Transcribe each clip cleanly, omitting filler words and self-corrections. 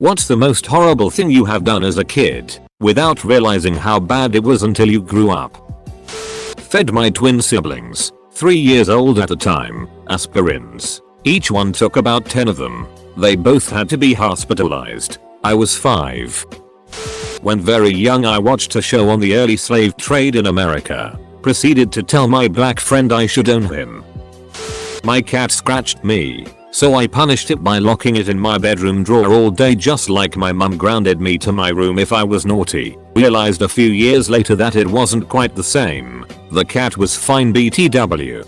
What's the most horrible thing you have done as a kid, without realizing how bad it was until you grew up? Fed my twin siblings, 3 years old at the time, aspirins. Each one took about 10 of them. They both had to be hospitalized. I was 5. When very young I watched a show on the early slave trade in America. Proceeded to tell my black friend I should own him. My cat scratched me, so I punished it by locking it in my bedroom drawer all day, just like my mum grounded me to my room if I was naughty. Realized a few years later that it wasn't quite the same. The cat was fine BTW.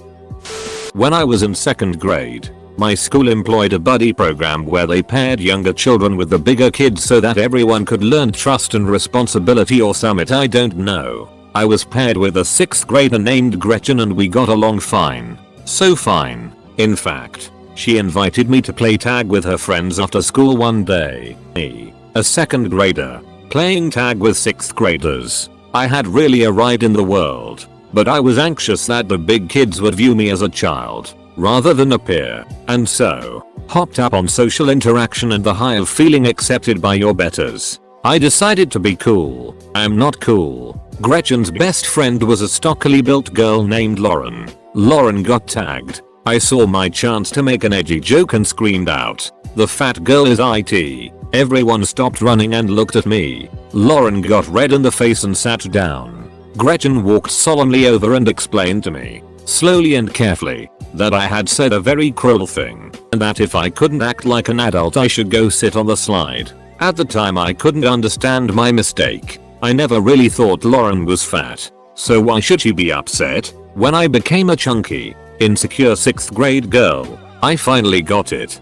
When I was in 2nd grade, my school employed a buddy program where they paired younger children with the bigger kids so that everyone could learn trust and responsibility or summit, I don't know. I was paired with a 6th grader named Gretchen and we got along fine. So fine. In fact, she invited me to play tag with her friends after school one day. Me, a 2nd grader, playing tag with 6th graders. I had really arrived in the world, but I was anxious that the big kids would view me as a child, rather than a peer, and so, hopped up on social interaction and the high of feeling accepted by your betters. I decided to be cool. I'm not cool. Gretchen's best friend was a stockily built girl named Lauren. Lauren got tagged. I saw my chance to make an edgy joke and screamed out, "The fat girl is IT." Everyone stopped running and looked at me. Lauren got red in the face and sat down. Gretchen walked solemnly over and explained to me, slowly and carefully, that I had said a very cruel thing, and that if I couldn't act like an adult I should go sit on the slide. At the time I couldn't understand my mistake. I never really thought Lauren was fat, so why should she be upset? When I became a chunky, insecure 6th grade girl, I finally got it.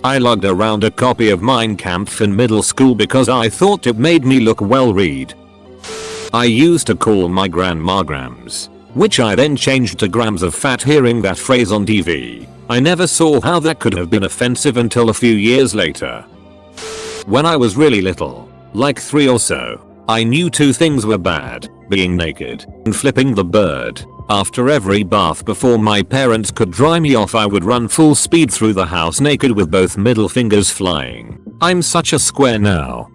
I lugged around a copy of Mein Kampf in middle school because I thought it made me look well read. I used to call my grandma grams, which I then changed to grams of fat hearing that phrase on TV. I never saw how that could have been offensive until a few years later. When I was really little, like 3 or so, I knew 2 things were bad, being naked and flipping the bird. After every bath before my parents could dry me off I would run full speed through the house naked with both middle fingers flying. I'm such a square now.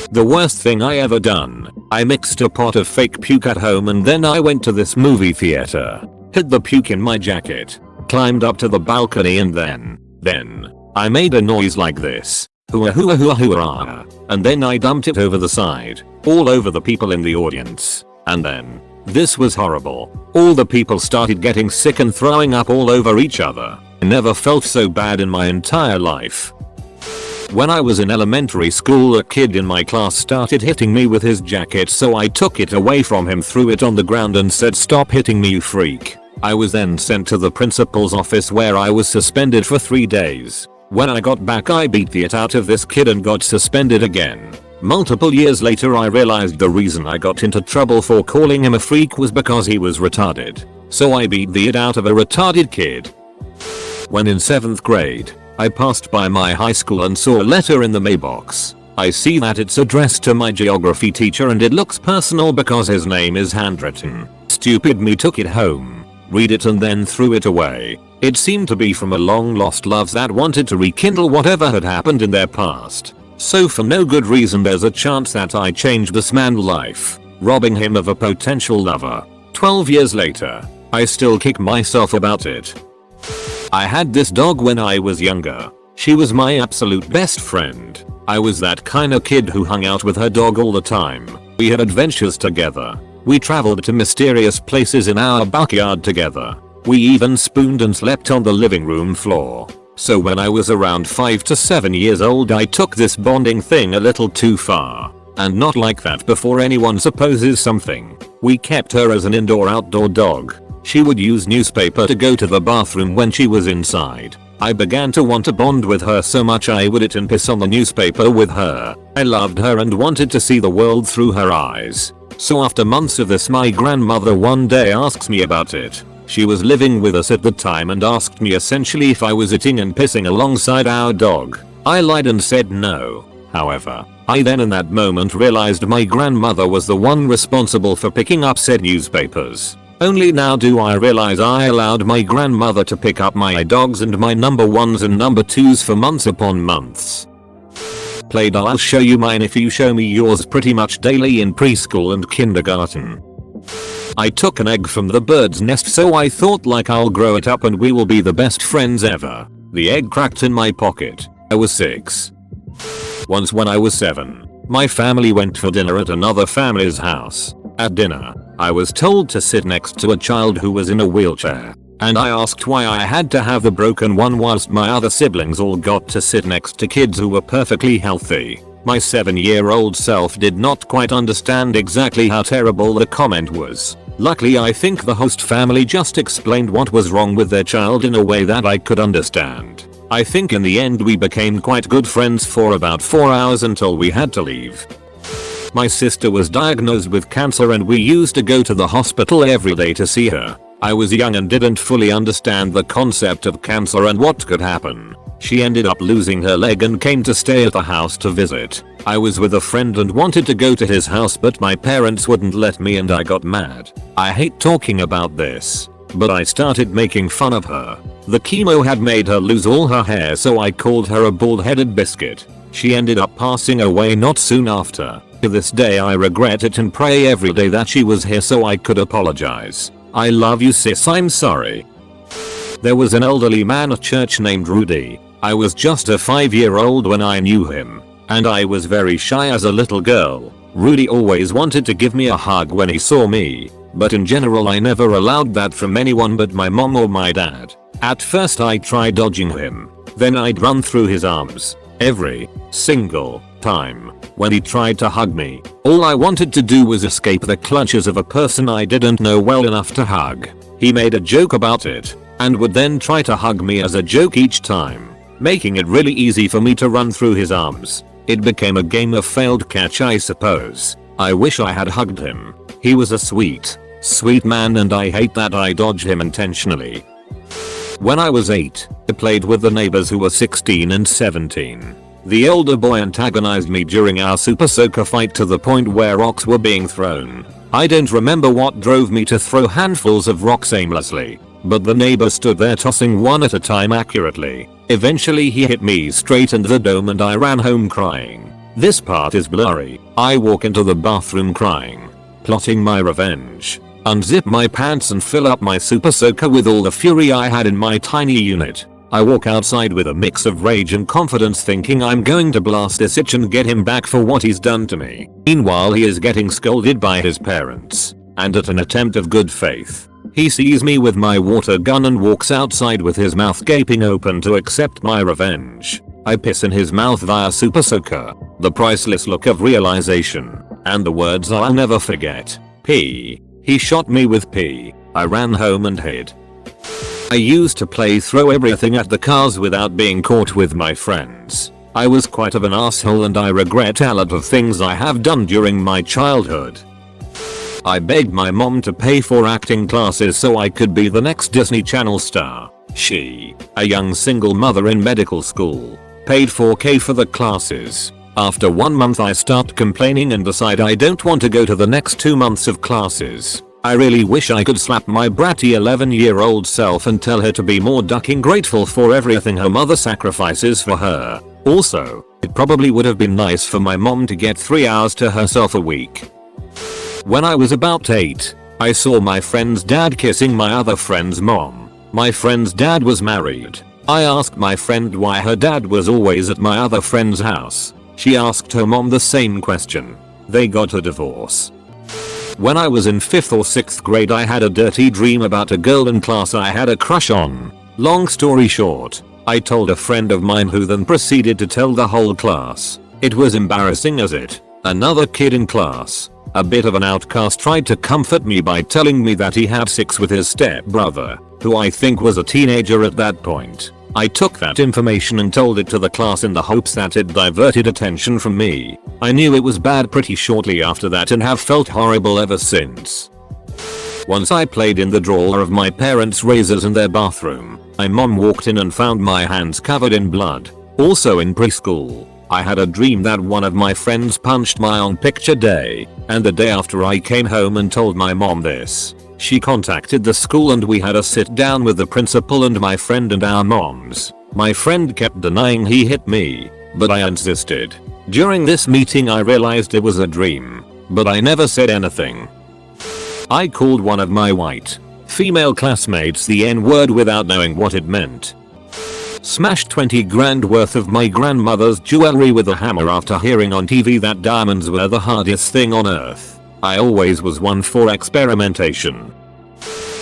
The worst thing I ever done, I mixed a pot of fake puke at home and then I went to this movie theater, hid the puke in my jacket, climbed up to the balcony and then, I made a noise like this. Hooah hooah hooah hooah, and then I dumped it over the side, all over the people in the audience, and then, this was horrible. All the people started getting sick and throwing up all over each other. I never felt so bad in my entire life. When I was in elementary school a kid in my class started hitting me with his jacket, so I took it away from him, threw it on the ground and said, "Stop hitting me, you freak." I was then sent to the principal's office where I was suspended for 3 days. When I got back I beat the shit out of this kid and got suspended again. Multiple years later I realized the reason I got into trouble for calling him a freak was because he was retarded. So I beat the shit out of a retarded kid. When in 7th grade, I passed by my high school and saw a letter in the mailbox. I see that it's addressed to my geography teacher and it looks personal because his name is handwritten. Stupid me took it home, read it and then threw it away. It seemed to be from a long lost love that wanted to rekindle whatever had happened in their past. So for no good reason there's a chance that I changed this man's life, robbing him of a potential lover. 12 years later, I still kick myself about it. I had this dog when I was younger. She was my absolute best friend. I was that kind of kid who hung out with her dog all the time. We had adventures together. We traveled to mysterious places in our backyard together. We even spooned and slept on the living room floor. So when I was around 5 to 7 years old I took this bonding thing a little too far. And not like that before anyone supposes something. We kept her as an indoor-outdoor dog. She would use newspaper to go to the bathroom when she was inside. I began to want to bond with her so much I would eat and piss on the newspaper with her. I loved her and wanted to see the world through her eyes. So after months of this my grandmother one day asks me about it. She was living with us at the time and asked me essentially if I was eating and pissing alongside our dog. I lied and said no. However, I then in that moment realized my grandmother was the one responsible for picking up said newspapers. Only now do I realize I allowed my grandmother to pick up my dogs and my number 1s and number 2s for months upon months. Played I'll show you mine if you show me yours pretty much daily in preschool and kindergarten. I took an egg from the bird's nest, so I thought like I'll grow it up and we will be the best friends ever. The egg cracked in my pocket. I was 6. Once when I was 7, my family went for dinner at another family's house. At dinner, I was told to sit next to a child who was in a wheelchair, and I asked why I had to have the broken one whilst my other siblings all got to sit next to kids who were perfectly healthy. My 7-year-old self did not quite understand exactly how terrible the comment was. Luckily, I think the host family just explained what was wrong with their child in a way that I could understand. I think in the end we became quite good friends for about 4 hours until we had to leave. My sister was diagnosed with cancer and we used to go to the hospital every day to see her. I was young and didn't fully understand the concept of cancer and what could happen. She ended up losing her leg and came to stay at the house to visit. I was with a friend and wanted to go to his house, but my parents wouldn't let me and I got mad. I hate talking about this, but I started making fun of her. The chemo had made her lose all her hair, so I called her a bald-headed biscuit. She ended up passing away not soon after. To this day I regret it and pray every day that she was here so I could apologize. I love you sis, I'm sorry. There was an elderly man at church named Rudy. I was just a 5-year-old when I knew him, and I was very shy as a little girl. Rudy always wanted to give me a hug when he saw me, but in general I never allowed that from anyone but my mom or my dad. At first I tried dodging him, then I'd run through his arms. Every single time when he tried to hug me, all I wanted to do was escape the clutches of a person I didn't know well enough to hug. He made a joke about it, and would then try to hug me as a joke each time, making it really easy for me to run through his arms. It became a game of failed catch, I suppose. I wish I had hugged him. He was a sweet man, and I hate that I dodged him intentionally. When I was 8, I played with the neighbors who were 16 and 17. The older boy antagonized me during our Super Soaker fight to the point where rocks were being thrown. I don't remember what drove me to throw handfuls of rocks aimlessly, but the neighbor stood there tossing one at a time accurately. Eventually he hit me straight in the dome and I ran home crying. This part is blurry. I walk into the bathroom crying, plotting my revenge. Unzip my pants and fill up my Super Soaker with all the fury I had in my tiny unit. I walk outside with a mix of rage and confidence, thinking I'm going to blast this itch and get him back for what he's done to me. Meanwhile he is getting scolded by his parents, and at an attempt of good faith, he sees me with my water gun and walks outside with his mouth gaping open to accept my revenge. I piss in his mouth via Super Soaker, the priceless look of realization, and the words I'll never forget. P. He shot me with P. I ran home and hid. I used to play throw everything at the cars without being caught with my friends. I was quite of an asshole and I regret a lot of things I have done during my childhood. I begged my mom to pay for acting classes so I could be the next Disney Channel star. She, a young single mother in medical school, paid $4,000 for the classes. After 1 month I stopped complaining and decided I don't want to go to the next 2 months of classes. I really wish I could slap my bratty 11-year-old self and tell her to be more ducking grateful for everything her mother sacrifices for her. Also, it probably would have been nice for my mom to get 3 hours to herself a week. When I was about 8, I saw my friend's dad kissing my other friend's mom. My friend's dad was married. I asked my friend why her dad was always at my other friend's house. She asked her mom the same question. They got a divorce. When I was in 5th or 6th grade I had a dirty dream about a girl in class I had a crush on. Long story short, I told a friend of mine who then proceeded to tell the whole class. It was embarrassing as it. Another kid in class, a bit of an outcast, tried to comfort me by telling me that he had sex with his stepbrother, who I think was a teenager at that point. I took that information and told it to the class in the hopes that it diverted attention from me. I knew it was bad pretty shortly after that and have felt horrible ever since. Once I played in the drawer of my parents' razors in their bathroom. My mom walked in and found my hands covered in blood. Also in preschool, I had a dream that one of my friends punched my on picture day, and the day after I came home and told my mom this. She contacted the school and we had a sit down with the principal and my friend and our moms. My friend kept denying he hit me. but I insisted. During this meeting I realized it was a dream, but I never said anything. I called one of my white female classmates the N-word without knowing what it meant. Smashed 20 grand worth of my grandmother's jewelry with a hammer after hearing on TV that diamonds were the hardest thing on earth. I always was one for experimentation.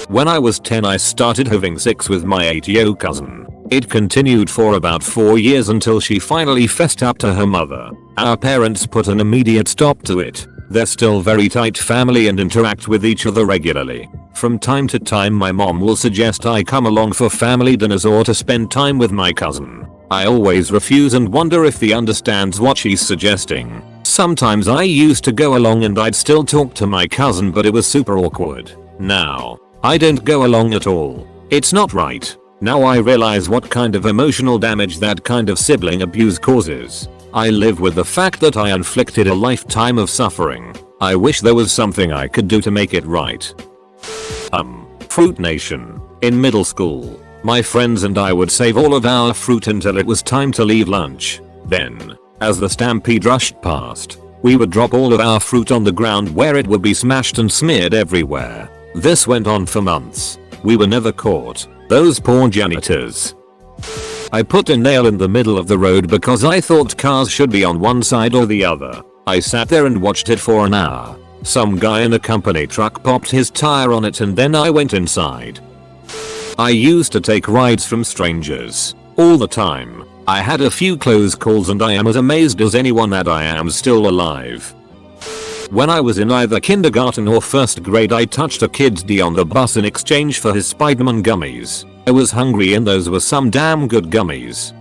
When I was 10 I started having sex with my 8-year-old cousin. It continued for about 4 years until she finally fessed up to her mother. Our parents put an immediate stop to it. They're still very tight family and interact with each other regularly. From time to time my mom will suggest I come along for family dinners or to spend time with my cousin. I always refuse and wonder if he understands what she's suggesting. Sometimes I used to go along and I'd still talk to my cousin, but it was super awkward. Now, I don't go along at all. It's not right. Now I realize what kind of emotional damage that kind of sibling abuse causes. I live with the fact that I inflicted a lifetime of suffering. I wish there was something I could do to make it right. Fruit Nation. In middle school, my friends and I would save all of our fruit until it was time to leave lunch. Then, as the stampede rushed past, we would drop all of our fruit on the ground where it would be smashed and smeared everywhere. This went on for months. We were never caught. Those poor janitors. I put a nail in the middle of the road because I thought cars should be on one side or the other. I sat there and watched it for an hour. Some guy in a company truck popped his tire on it and then I went inside. I used to take rides from strangers all the time. I had a few close calls and I am as amazed as anyone that I am still alive. When I was in either kindergarten or first grade I touched a kid's D on the bus in exchange for his Spider-Man gummies. I was hungry and those were some damn good gummies.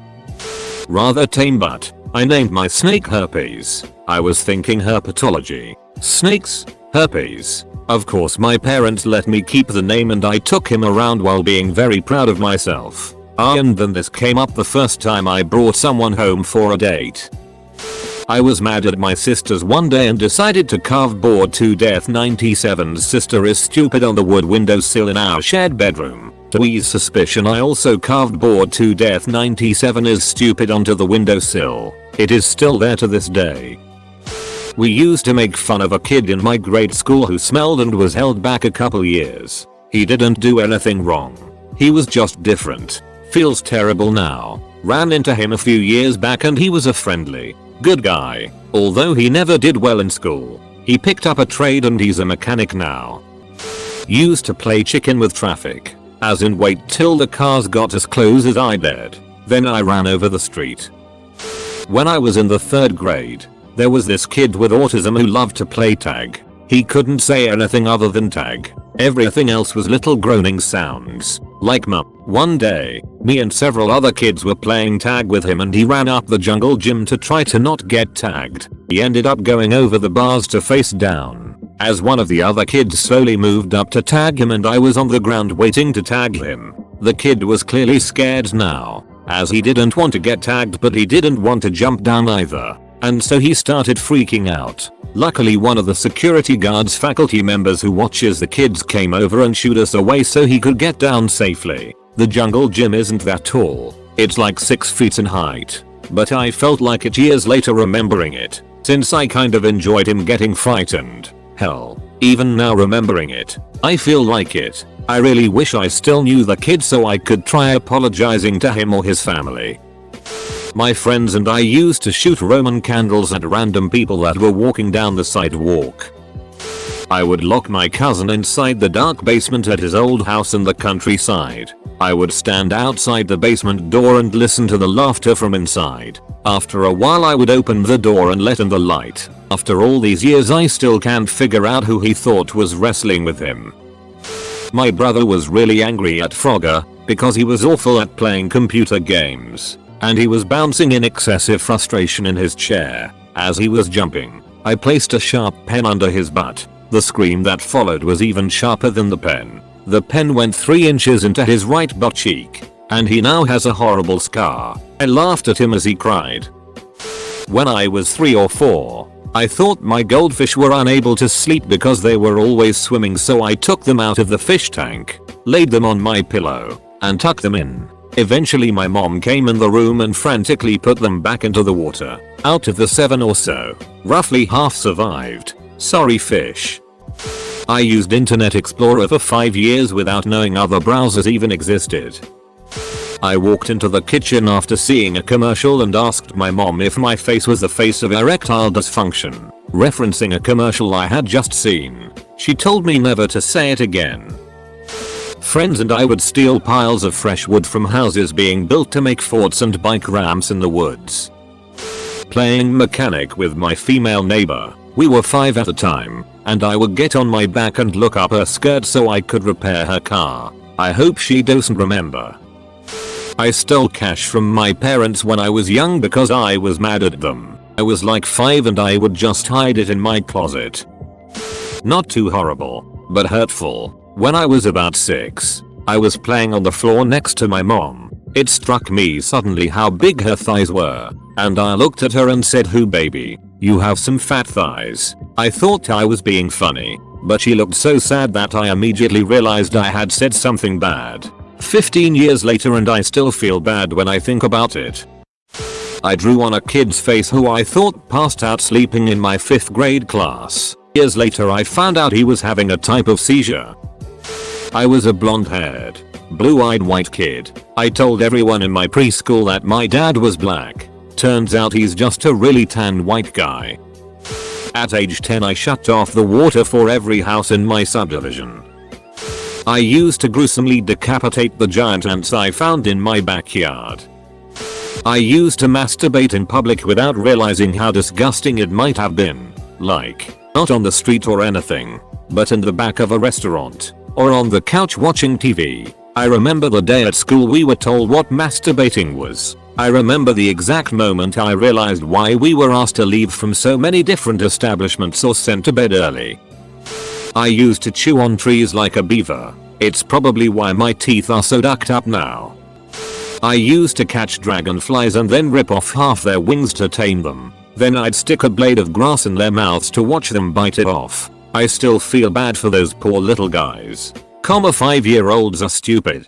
Rather tame, but I named my snake Herpes. I was thinking herpetology. Snakes? Herpes. Of course my parents let me keep the name and I took him around while being very proud of myself. And then this came up the first time I brought someone home for a date. I was mad at my sisters one day and decided to carve bored to death 97's sister is stupid on the wood windowsill in our shared bedroom. To ease suspicion I also carved bored to death 97 is stupid onto the windowsill. It is still there to this day. We used to make fun of a kid in my grade school who smelled and was held back a couple years. He didn't do anything wrong. He was just different. Feels terrible now. Ran into him a few years back and he was a friendly, good guy. Although he never did well in school. He picked up a trade and he's a mechanic now. Used to play chicken with traffic. As in wait till the cars got as close as I dared. Then I ran over the street. When I was in the 3rd grade, there was this kid with autism who loved to play tag. He couldn't say anything other than tag. Everything else was little groaning sounds, like mum. One day, me and several other kids were playing tag with him and he ran up the jungle gym to try to not get tagged. He ended up going over the bars to face down. As one of the other kids slowly moved up to tag him and I was on the ground waiting to tag him. The kid was clearly scared now, as he didn't want to get tagged but he didn't want to jump down either. And so he started freaking out. Luckily one of the security guards faculty members who watches the kids came over and shooed us away so he could get down safely. The jungle gym isn't that tall. It's like 6 feet in height. But I felt like it years later remembering it, since I kind of enjoyed him getting frightened. Hell, even now remembering it, I feel like it. I really wish I still knew the kid so I could try apologizing to him or his family. My friends and I used to shoot Roman candles at random people that were walking down the sidewalk. I would lock my cousin inside the dark basement at his old house in the countryside. I would stand outside the basement door and listen to the laughter from inside. After a while I would open the door and let in the light. After all these years I still can't figure out who he thought was wrestling with him. My brother was really angry at Frogger because he was awful at playing computer games. And he was bouncing in excessive frustration in his chair. As he was jumping, I placed a sharp pen under his butt. The scream that followed was even sharper than the pen. The pen went 3 inches into his right butt cheek, and he now has a horrible scar. I laughed at him as he cried. When I was 3 or 4, I thought my goldfish were unable to sleep because they were always swimming, so I took them out of the fish tank, laid them on my pillow, and tucked them in. Eventually my mom came in the room and frantically put them back into the water. Out of the 7 or so, roughly half survived. Sorry fish. I used Internet Explorer for 5 years without knowing other browsers even existed. I walked into the kitchen after seeing a commercial and asked my mom if my face was the face of erectile dysfunction, referencing a commercial I had just seen. She told me never to say it again. Friends and I would steal piles of fresh wood from houses being built to make forts and bike ramps in the woods. Playing mechanic with my female neighbor. We were 5 at the time, and I would get on my back and look up her skirt so I could repair her car. I hope she doesn't remember. I stole cash from my parents when I was young because I was mad at them. I was like 5 and I would just hide it in my closet. Not too horrible, but hurtful. When I was about 6, I was playing on the floor next to my mom. It struck me suddenly how big her thighs were, and I looked at her and said, "Who baby? You have some fat thighs." I thought I was being funny, but she looked so sad that I immediately realized I had said something bad. 15 years later and I still feel bad when I think about it. I drew on a kid's face who I thought passed out sleeping in my 5th grade class. Years later I found out he was having a type of seizure. I was a blonde-haired, blue-eyed white kid. I told everyone in my preschool that my dad was black. Turns out he's just a really tan white guy. At age 10 I shut off the water for every house in my subdivision. I used to gruesomely decapitate the giant ants I found in my backyard. I used to masturbate in public without realizing how disgusting it might have been. Like, not on the street or anything, but in the back of a restaurant, or on the couch watching TV. I remember the day at school we were told what masturbating was. I remember the exact moment I realized why we were asked to leave from so many different establishments or sent to bed early. I used to chew on trees like a beaver. It's probably why my teeth are so ducked up now. I used to catch dragonflies and then rip off half their wings to tame them. Then I'd stick a blade of grass in their mouths to watch them bite it off. I still feel bad for those poor little guys. 5-year-olds are stupid.